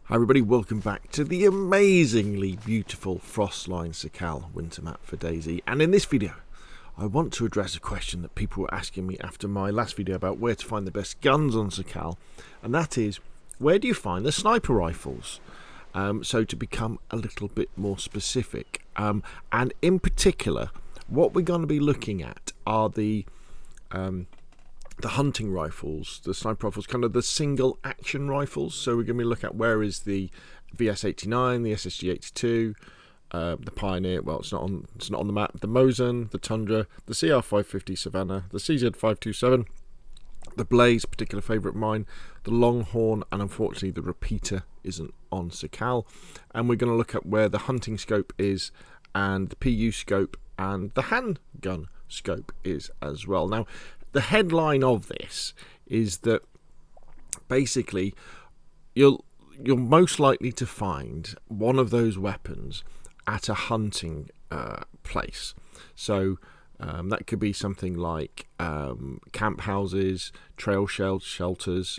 Hi everybody, welcome back to the amazingly beautiful Frostline Sakhal winter map for DayZ. And in this video, I want to address a question that people were asking me after my last video about where to find the best guns on Sakhal. And that is, where do you find the sniper rifles? So to become a little bit more specific, and in particular, what we're going to be looking at are the hunting rifles, the sniper rifles, kind of the single action rifles. So we're going to be looking at where is the VS89, the SSG82, the Pioneer. Well, it's not on the map. The Mosin, the Tundra, the CR550 Savannah, the CZ527, the Blaze, particular favourite of mine, the Longhorn, and unfortunately the Repeater isn't on Sakhal. And we're going to look at where the hunting scope is, and the PU scope, and the handgun scope is as well. Now, the headline of this is that basically you're most likely to find one of those weapons at a hunting place. So that could be something like camp houses, trail shelters,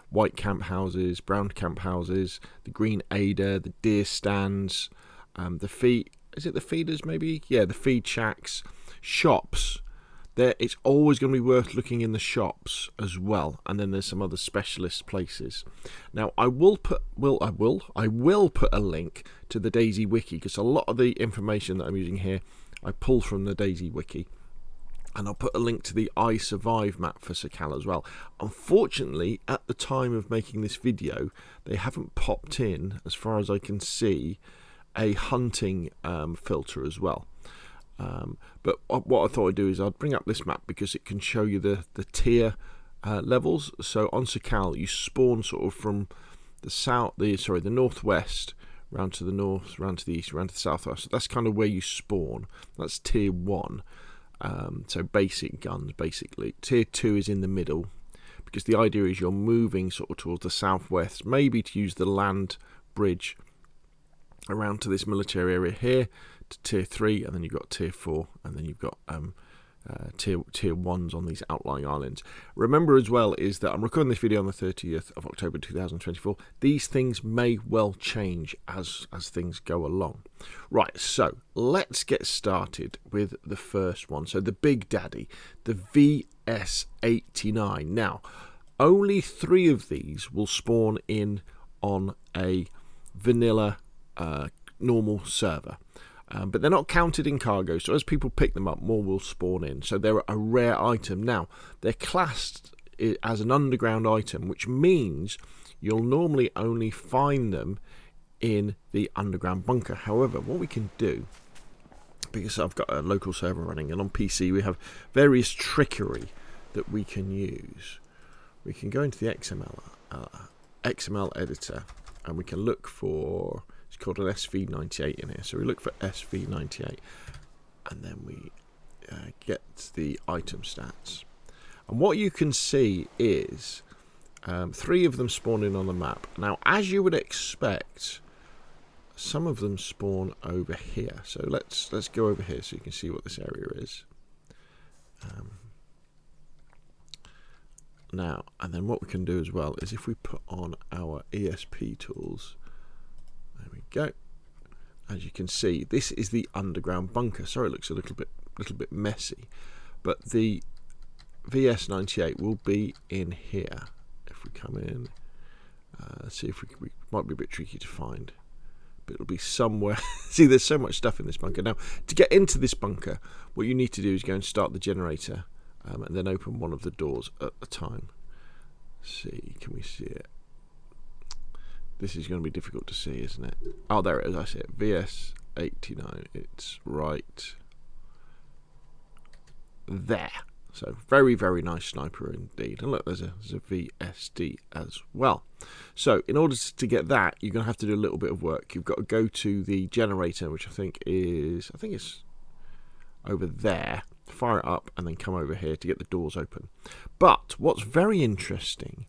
white camp houses, brown camp houses, the green Ada, the deer stands, the feed. Is it the feeders maybe? Yeah, the feed shacks, shops. It's always going to be worth looking in the shops as well, and then there's some other specialist places. Now, I will put a link to the DayZ Wiki, because a lot of the information that I'm using here I pull from the DayZ Wiki, and I'll put a link to the Izurvive map for Sakhal as well. Unfortunately, at the time of making this video, they haven't popped in, as far as I can see, a hunting filter as well. But what I thought I'd do is I'd bring up this map because it can show you the tier levels. So on Sakhal, you spawn sort of from the northwest, round to the north, round to the east, round to the southwest. So that's kind of where you spawn. That's tier 1. So basic guns, basically. Tier 2 is in the middle, because the idea is you're moving sort of towards the southwest, maybe to use the land bridge around to this military area here, to tier 3, and then you've got tier 4, and then you've got tier 1s on these outlying islands. Remember as well is that I'm recording this video on the 30th of October 2024. These things may well change as things go along. Right, so let's get started with the first one. So the Big Daddy, the VS89. Now, only 3 of these will spawn in on a vanilla normal server. But they're not counted in cargo, so as people pick them up, more will spawn in. So they're a rare item. Now, they're classed as an underground item, which means you'll normally only find them in the underground bunker. However, what we can do, because I've got a local server running, and on PC we have various trickery that we can use. We can go into the XML editor, and we can look for... It's called an SV98 in here. So we look for SV98, and then we get the item stats. And what you can see is 3 of them spawn in on the map. Now, as you would expect, some of them spawn over here. So let's go over here so you can see what this area is. Now, and then what we can do as well is if we put on our ESP tools. There we go. As you can see, this is the underground bunker. Sorry, it looks a little bit messy, but the VS98 will be in here. If we come in, let's see if we might be a bit tricky to find, but it'll be somewhere. See, there's so much stuff in this bunker. Now, to get into this bunker, what you need to do is go and start the generator, and then open one of the doors at a time. Let's see, can we see it? This is going to be difficult to see, isn't it? Oh, there it is. I see it. VS89. It's right there. So very, very nice sniper indeed. And look, there's a VSD as well. So in order to get that, you're going to have to do a little bit of work. You've got to go to the generator, which I think it's over there. Fire it up and then come over here to get the doors open. But what's very interesting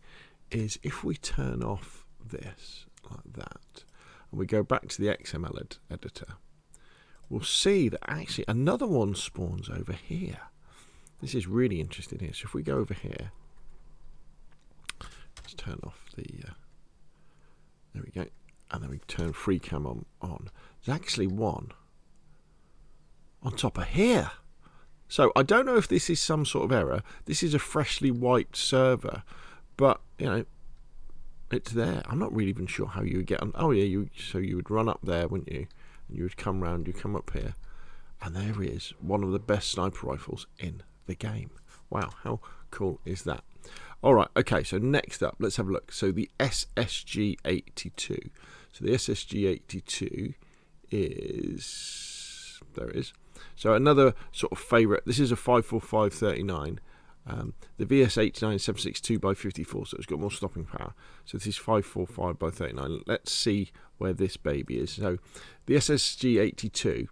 is if we turn off this like that, and we go back to the XML editor, we'll see that actually another one spawns over here. This is really interesting here. So if we go over here, let's turn off the there we go. we turn free cam on. There's actually one on top of here. So I don't know if this is some sort of error. This is a freshly wiped server, but you know, it's there. I'm not really even sure how you would get on. Oh yeah, so you would run up there, wouldn't you? And you would come round. You come up here, and there is one of the best sniper rifles in the game. Wow, how cool is that? All right, okay. So next up, let's have a look. So the SSG82. So the SSG82 is there. It is. So another sort of favourite. This is a 545-39. The VS89 is 762x54, so it's got more stopping power. So this is 545x39. Let's see where this baby is. So the SSG82,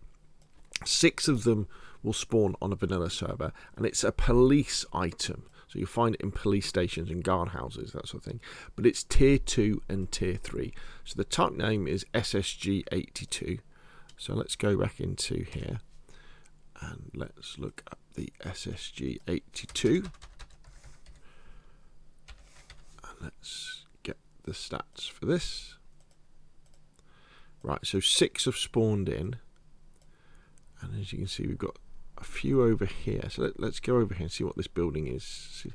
6 of them will spawn on a vanilla server, and it's a police item. So you'll find it in police stations and guardhouses, that sort of thing. But it's tier 2 and tier 3. So the type name is SSG82. So let's go back into here and let's look up the SSG82. And let's get the stats for this. Right, so 6 have spawned in. And as you can see, we've got a few over here. So let's go over here and see what this building is.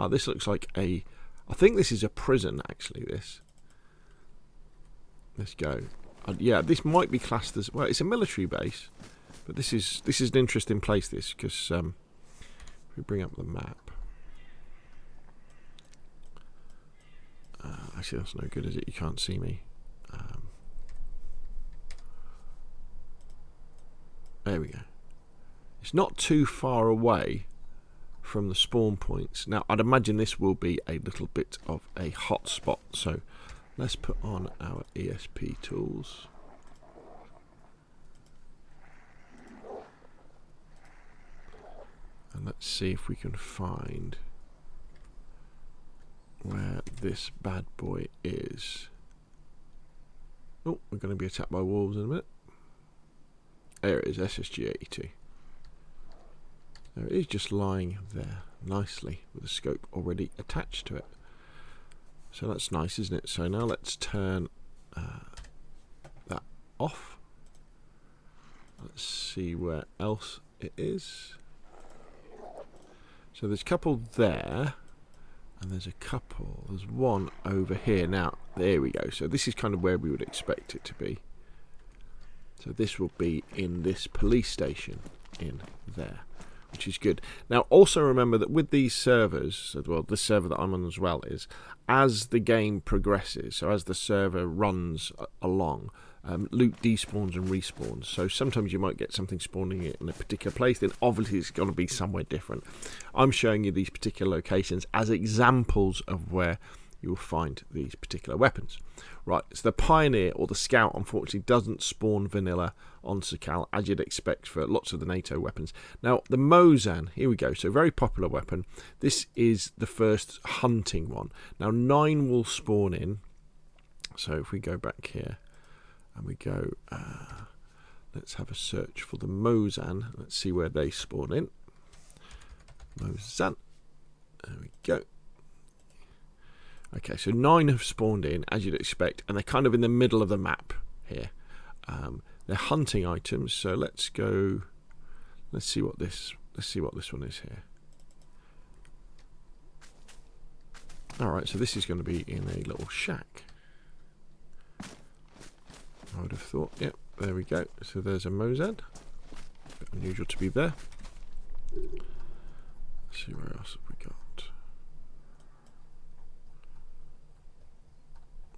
This looks like I think this is a prison, actually, this. Let's go. Yeah, this might be classed as, well, it's a military base. But this is an interesting place, this, because if we bring up the map. Actually, that's no good, is it? You can't see me. There we go. It's not too far away from the spawn points. Now, I'd imagine this will be a little bit of a hot spot. So let's put on our ESP tools. And let's see if we can find where this bad boy is. Oh, we're going to be attacked by wolves in a minute. There it is, SSG82. There it is, just lying there nicely with a scope already attached to it. So that's nice, isn't it? So now let's turn that off. Let's see where else it is. So there's a couple there, and there's a couple. There's one over here. Now, there we go. So this is kind of where we would expect it to be. So this will be in this police station in there, which is good. Now, also remember that with these servers, well, this server that I'm on as well, is as the game progresses, so as the server runs along, loot despawns and respawns. So sometimes you might get something spawning in a particular place, then obviously it's going to be somewhere different. I'm showing you these particular locations as examples of where you will find these particular weapons. Right, so the Pioneer or the Scout unfortunately doesn't spawn vanilla on Sakhal as you'd expect for lots of the NATO weapons. Now the Mosan, here we go, so very popular weapon. This is the first hunting one. Now 9 will spawn in. So if we go back here and we go, let's have a search for the Mosan. Let's see where they spawn in. Mosan, there we go. Okay, so 9 have spawned in, as you'd expect, and they're kind of in the middle of the map here. They're hunting items, so let's go. Let's see what this one is here. All right, so this is going to be in a little shack. I would have thought. Yep, there we go. So there's a Mosan. Bit unusual to be there. Let's see where else have we got.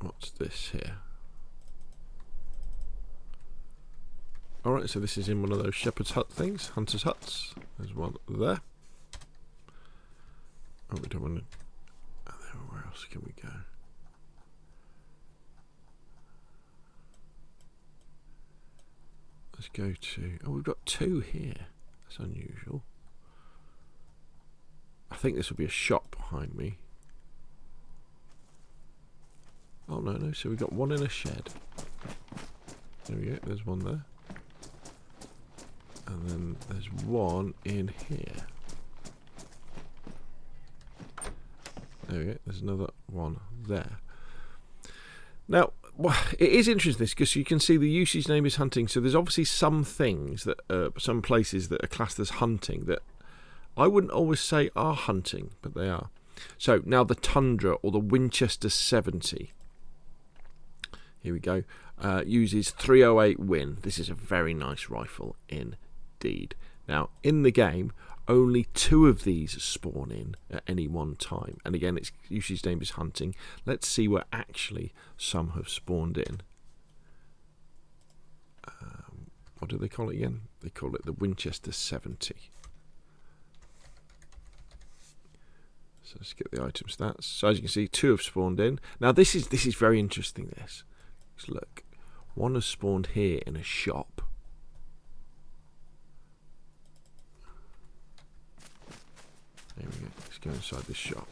What's this here? Alright, so this is in one of those shepherd's hut things, hunter's huts. There's one there. Oh, we don't want to. Where else can we go? Let's go to. Oh, we've got 2 here. That's unusual. I think this will be a shop behind me. Oh no, so we've got 1 in a shed. There we go, there's 1 there. And then there's 1 in here. There we go, there's another 1 there. Now, well, it is interesting this because you can see the usage name is hunting. So there's obviously some things that some places that are classed as hunting that I wouldn't always say are hunting, but they are. So now the Tundra or the Winchester 70. Here we go. Uses 308 Win. This is a very nice rifle indeed. Now in the game, only 2 of these spawn in at any one time, and again its usage name is hunting. Let's see where actually some have spawned in. What do they call it again? They call it the Winchester 70. So let's get the item stats. So as you can see, 2 have spawned in. Now this is very interesting. This, look, 1 has spawned here in a shop. There we go. Let's go inside this shop.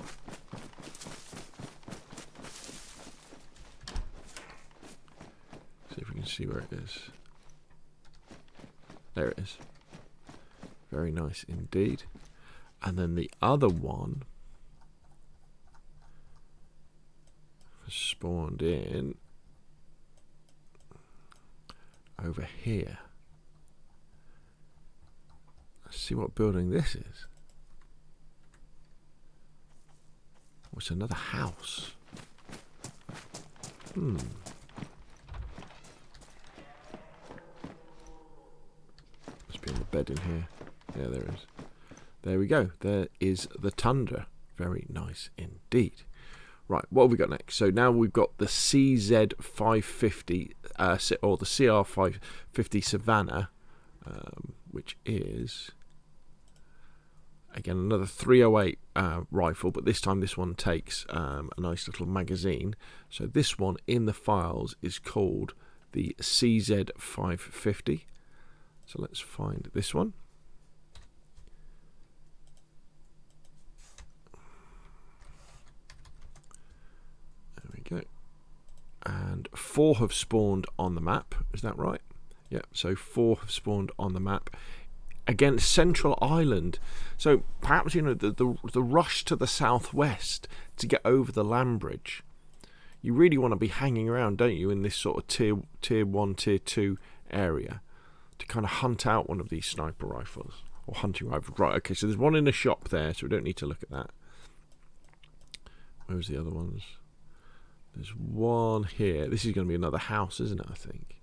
See if we can see where it is. There it is. Very nice indeed. And then the other one spawned in over here. Let's see what building this is. Oh, it's another house. Must be on the bed in here. Yeah, there is. There we go. There is the Tundra. Very nice indeed. Right, what have we got next? So now we've got the CZ550, or the CR550 Savannah, which is, again, another 308 rifle, but this time this one takes a nice little magazine. So this one in the files is called the CZ550. So let's find this one. And 4 have spawned on the map. Is that right? Yeah, so 4 have spawned on the map. Again, Central Island. So perhaps, you know, the rush to the southwest to get over the land bridge. You really want to be hanging around, don't you, in this sort of tier 1, tier 2 area to kind of hunt out one of these sniper rifles or hunting rifles. Right, okay, so there's one in a shop there, so we don't need to look at that. Where's the other ones? There's one here. This is going to be another house, isn't it, I think?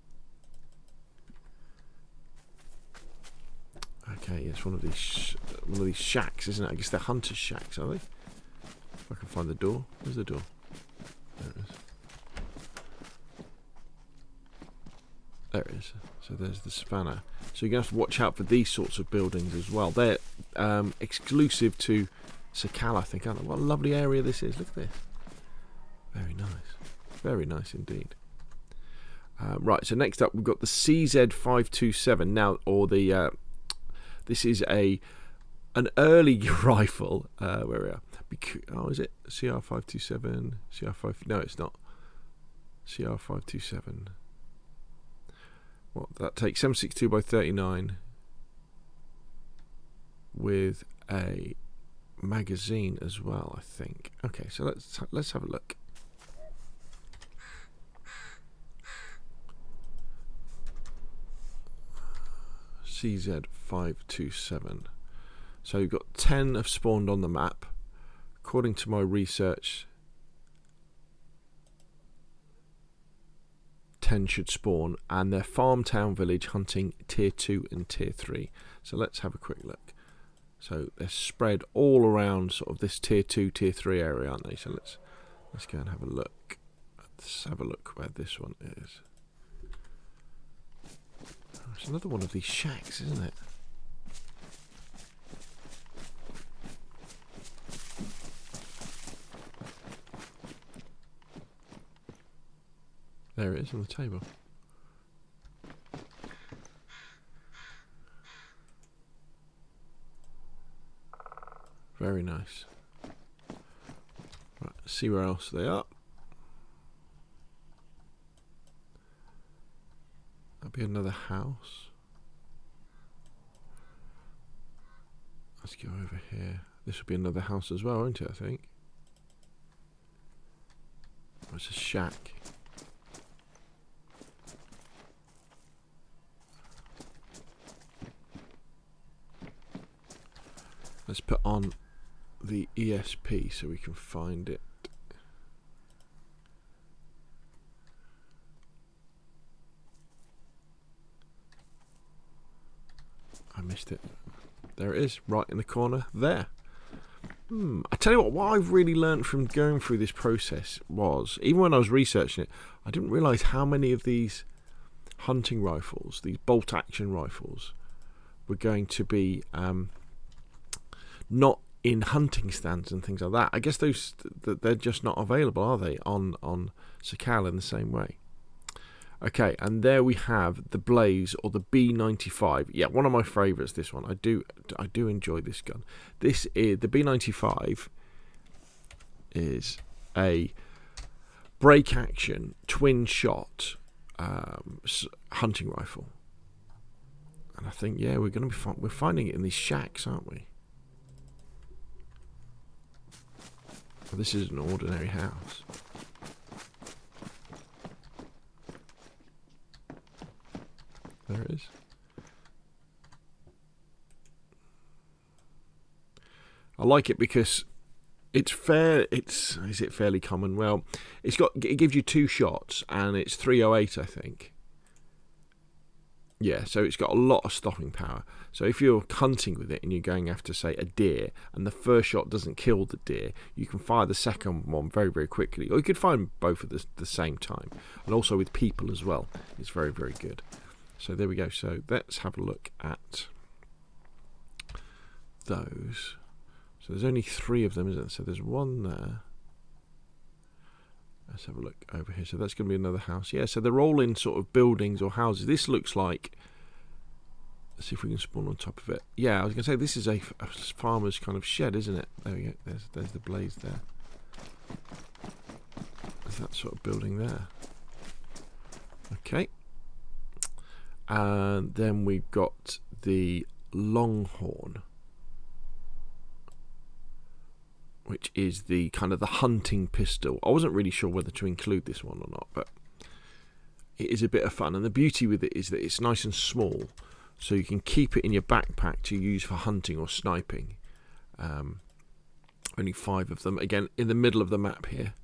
Okay, it's one of these shacks, isn't it? I guess they're hunter's shacks, are they? If I can find the door. Where's the door? There it is. There it is. So there's the Savannah. So you're going to have to watch out for these sorts of buildings as well. They're exclusive to Sakhal, I think, aren't they? What a lovely area this is. Look at this. Very nice. Very nice indeed. Right, so next up we've got the CZ527. Now, or the this is an early rifle. Where we are? Oh, is it CR527? CR5? No, it's not. CR527. What, that takes 762 by 39 with a magazine as well, I think. Okay, so let's have a look. CZ527. So you've got 10 have spawned on the map. According to my research, 10 should spawn, and they're farm town village hunting tier 2 and tier 3. So let's have a quick look. So they're spread all around sort of this tier 2, tier 3 area, aren't they? So let's go and have a look. Let's have a look where this one is. Oh, it's another one of these shacks, isn't it? There it is on the table. Very nice. Right, let's see where else they are. That'll be another house. Let's go over here. This will be another house as well, won't it, I think? Oh, it's a shack. Let's put on the ESP so we can find it. I missed it. There it is, right in the corner there. I tell you what I've really learned from going through this process was, even when I was researching it, I didn't realise how many of these hunting rifles, these bolt action rifles, were going to be not in hunting stands and things like that. I guess they're just not available, are they, on Sakhal in the same way? Okay, and there we have the Blaze, or the B95. Yeah, one of my favourites. This one, I do enjoy this gun. This is the B95. Is a break action twin shot hunting rifle, and I think we're going to be we're finding it in these shacks, aren't we? Well, this is an ordinary house. There it is. I like it because it's fair. Is it fairly common? Well, it gives you 2 shots and it's 308, I think. Yeah, so it's got a lot of stopping power. So if you're hunting with it and you're going after, say, a deer, and the first shot doesn't kill the deer, you can fire the second one very, very quickly. Or you could fire both at the same time. And also with people as well. It's very, very good. So there we go. So let's have a look at those. So there's only 3 of them, isn't there? So there's one there. Let's have a look over here. So that's going to be another house. Yeah, so they're all in sort of buildings or houses. This looks like... Let's see if we can spawn on top of it. Yeah, I was going to say, this is a farmer's kind of shed, isn't it? There we go. There's the Blaze there. There's that sort of building there. Okay. And then we've got the Longhorn, which is the kind of the hunting pistol. I wasn't really sure whether to include this one or not, but it is a bit of fun. And the beauty with it is that it's nice and small, so you can keep it in your backpack to use for hunting or sniping. Only 5 of them. Again, in the middle of the map here.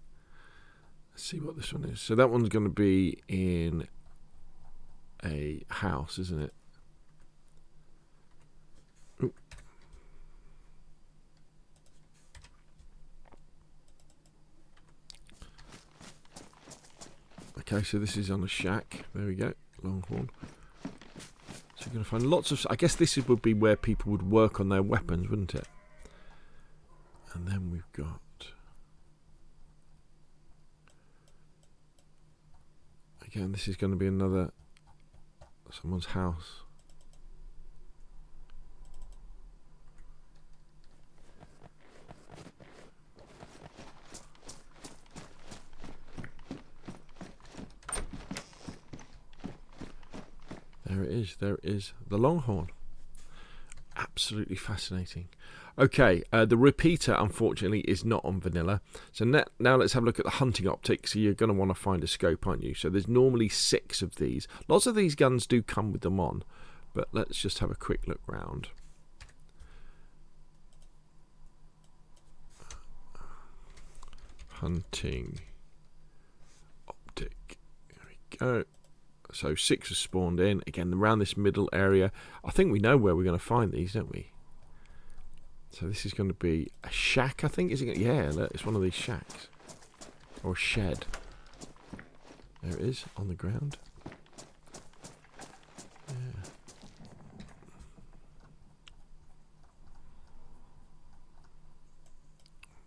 Let's see what this one is. So that one's going to be in a house, isn't it? Ooh. Okay, so this is on a shack. There we go, Longhorn. So you're going to find lots of... I guess this would be where people would work on their weapons, wouldn't it? And then we've got... Again, this is going to be another... someone's house. There is the Longhorn. Absolutely fascinating. Okay, the repeater unfortunately is not on vanilla. So now let's have a look at the hunting optic. So you're going to want to find a scope, aren't you? So there's normally 6 of these. Lots of these guns do come with them on, but let's just have a quick look round. Hunting optic. There we go. So 6 are spawned in. Again, around this middle area. I think we know where we're going to find these, don't we? So this is going to be a shack, I think. Is it? Yeah, look, it's one of these shacks. Or a shed. There it is, on the ground. Yeah.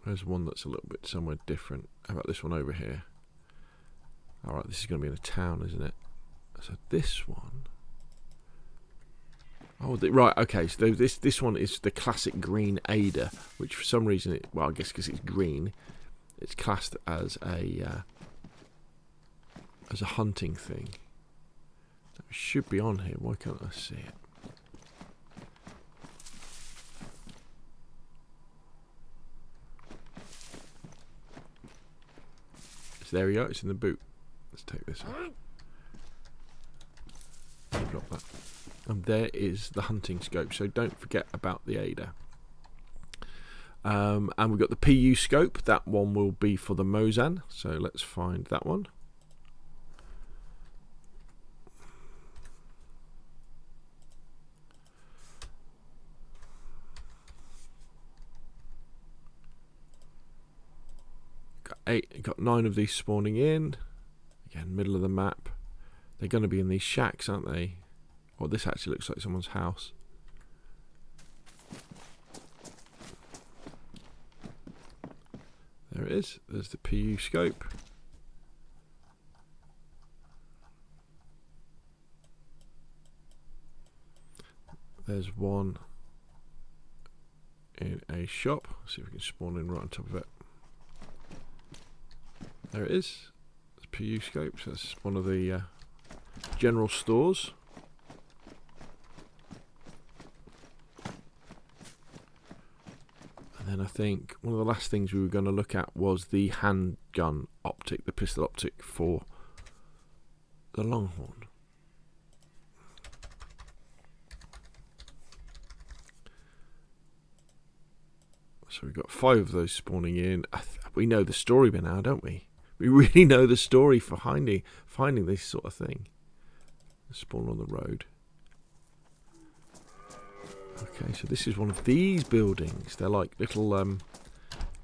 There's one that's a little bit somewhere different. How about this one over here? Alright, this is going to be in a town, isn't it? So this one... Oh, right, okay, so this one is the classic green Ada, which for some reason, well, I guess because it's green, it's classed as a hunting thing. It should be on here, why can't I see it? So there we go, it's in the boot. Let's take this one. Drop that. And there is the hunting scope, so don't forget about the Ada. And we've got the PU scope. That one will be for the Mosan. So let's find that one. Got 9 of these spawning in. Again, middle of the map. They're going to be in these shacks, aren't they? Oh, this actually looks like someone's house. There it is. There's the PU scope. There's one in a shop. Let's see if we can spawn in right on top of it. There it is. It's PU scope. So that's one of the general stores. And then I think one of the last things we were going to look at was the handgun optic, the pistol optic for the Longhorn. So we've got 5 of those spawning in. We know the story by now, don't we? We really know the story for finding this sort of thing. Spawn on the road. Okay, so this is one of these buildings. They're like little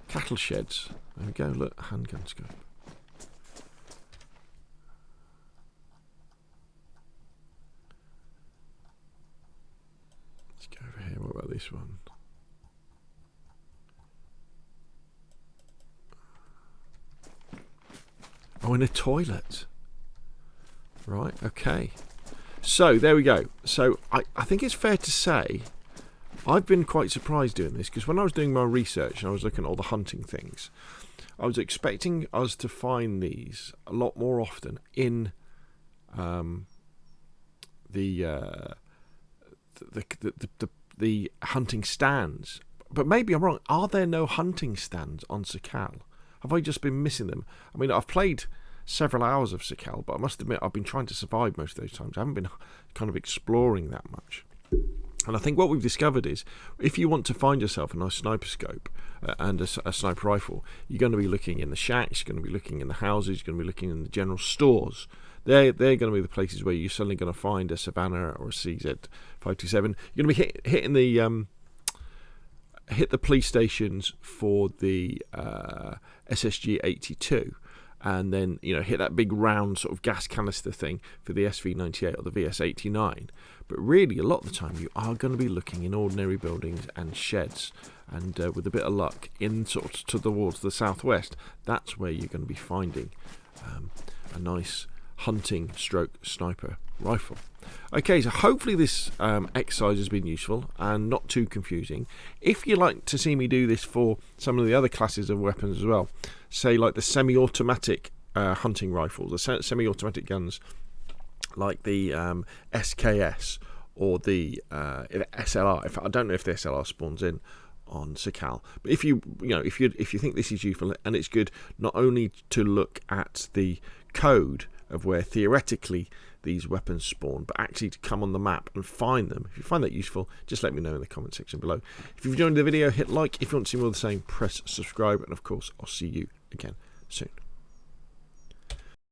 cattle sheds. There we go, look, handgun scope. Let's go over here. What about this one? Oh, in a toilet. Right, okay. So, there we go. So, I think it's fair to say I've been quite surprised doing this, because when I was doing my research and I was looking at all the hunting things, I was expecting us to find these a lot more often in the hunting stands. But maybe I'm wrong. Are there no hunting stands on Sakhal? Have I just been missing them? I mean, I've played several hours of Sakhal, but I must admit I've been trying to survive most of those times. I haven't been kind of exploring that much. And I think what we've discovered is, if you want to find yourself a nice sniper scope and a sniper rifle, you're going to be looking in the shacks, you're going to be looking in the houses, you're going to be looking in the general stores. They're going to be the places where you're suddenly going to find a Savannah or a CZ527. You're going to be hit the police stations for the SSG-82, and then hit that big round sort of gas canister thing for the SV-98 or the VS-89. But really, a lot of the time, you are going to be looking in ordinary buildings and sheds, and with a bit of luck, in sort of towards the southwest, that's where you're going to be finding a nice hunting stroke sniper rifle. Okay, so hopefully this exercise has been useful and not too confusing. If you'd like to see me do this for some of the other classes of weapons as well, say like the semi-automatic hunting rifles, the semi-automatic guns like the SKS or the SLR. I don't know if the SLR spawns in on Sakhal, but if you think this is useful, and it's good not only to look at the code of where theoretically these weapons spawn, but actually to come on the map and find them. If you find that useful, just let me know in the comment section below. If you've enjoyed the video, hit like. If you want to see more of the same, press subscribe, and of course I'll see you again soon.